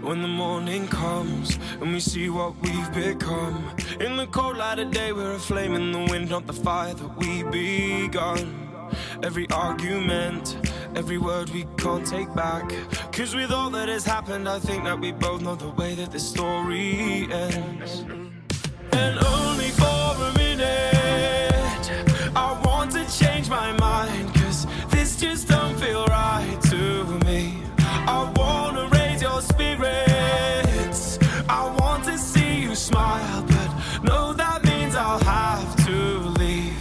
When the morning comes and we see what we've become, in the cold light of day we're a flame in the wind, not the fire that we begun. Every argument, every word we can't take back, 'cause with all that has happened I think that we both know the way that this story ends. And only for a minute I want to change my mind, 'cause this just don't feel right to me. I wanna raise your spirits, I want to see you smile, but no, that means I'll have to leave.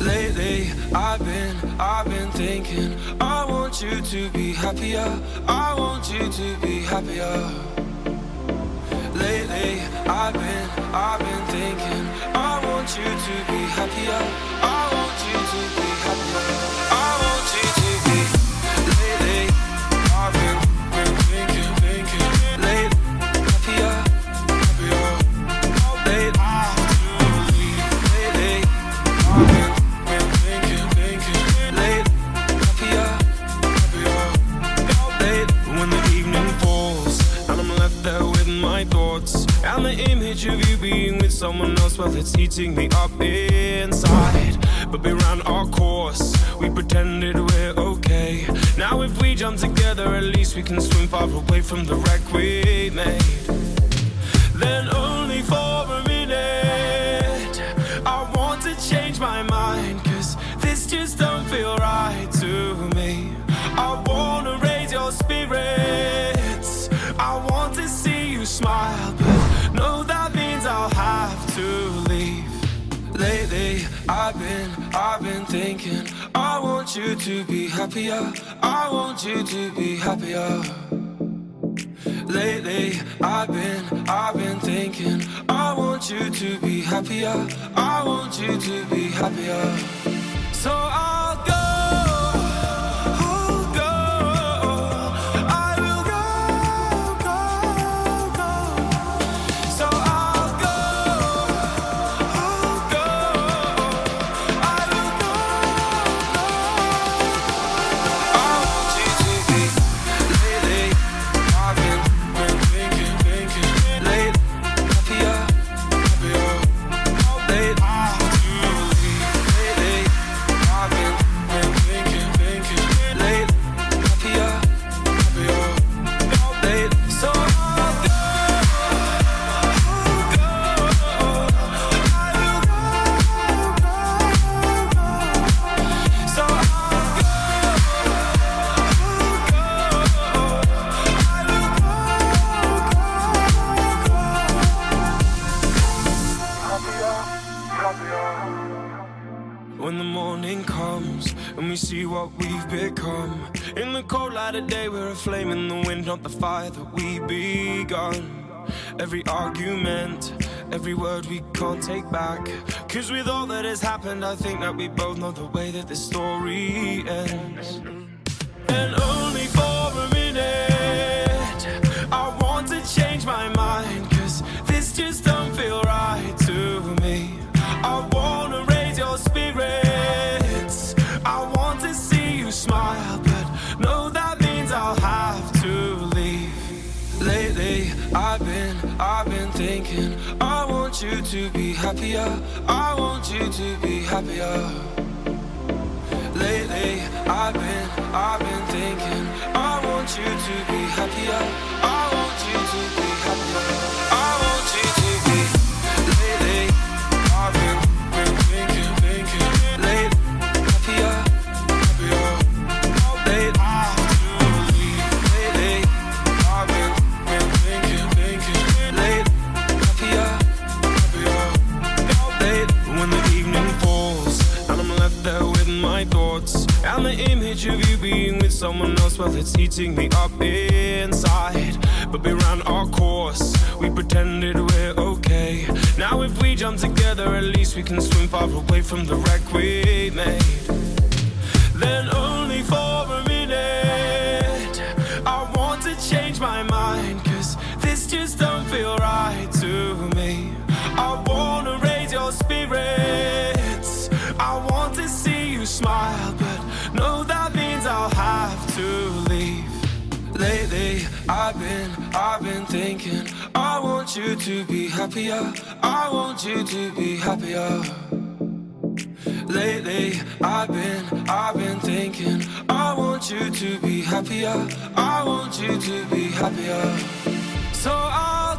Lately I've been thinking I want you to be happier, I want you to be happier. Lately I've been thinking I want you to be happier, I want you to be happier, I want you to be. Lately I've been thinking lately happier, happier. Lately I've been thinking lately happier, happier. Lately when the evening falls and I'm left there with my thoughts and the image of you being with someone else, well, it's eating me up inside. But we ran our course, we pretended we're okay. Now if we jump together, at least we can swim far away from the wreck we made. Then only for a minute I want to change my mind, 'cause this just don't feel right to me. I wanna raise your spirits, I want to see you smile, but no, that means I'll have to leave. Lately I've been thinking I want you to be happier, I want you to be happier. Lately I've been thinking I want you to be happier, I want you to be happier. So I'll go, I will go. So I'll go, I will go. I want you to be. Lately I've been thinking lately happier, happier. Lately I've been thinking lately happier, happier. Lately so I'll go, I will go. So I'll go, I will go. When the morning comes and we see what we've become, in the cold light of day we're a flame in the wind, not the fire that we begun. Every argument, every word we can't take back, 'cause with all that has happened I think that we both know the way that this story ends. And only for a minute I want to change my mind, 'cause this just don't feel right to me. I wanna raise your spirits, I want to see you smile, but no, that means I'll have to leave. Lately I've been thinking I want you to be happier, I want you to be happier. Lately I've been thinking I want you to be happier, I want you to be happier, I want you to be. Lately I've been thinking lately happier, happier. Lately I've been thinking lately happier, happier. Lately when the evening falls and I'm left there with my thoughts and the image of you being with someone else, well, it's eating me up inside. But we ran our course, we pretended we're okay. Now if we jump together, at least we can swim far away from the wreck we made. Then only for a minute I want to change my mind, 'cause this just don't feel right to me. I wanna raise your spirits, I want to see you smile, but no, that means I'll have to leave. I've been thinking, I want you to be happier. I want you to be happier. Lately, I've been thinking, I want you to be happier. I want you to be happier. So I'll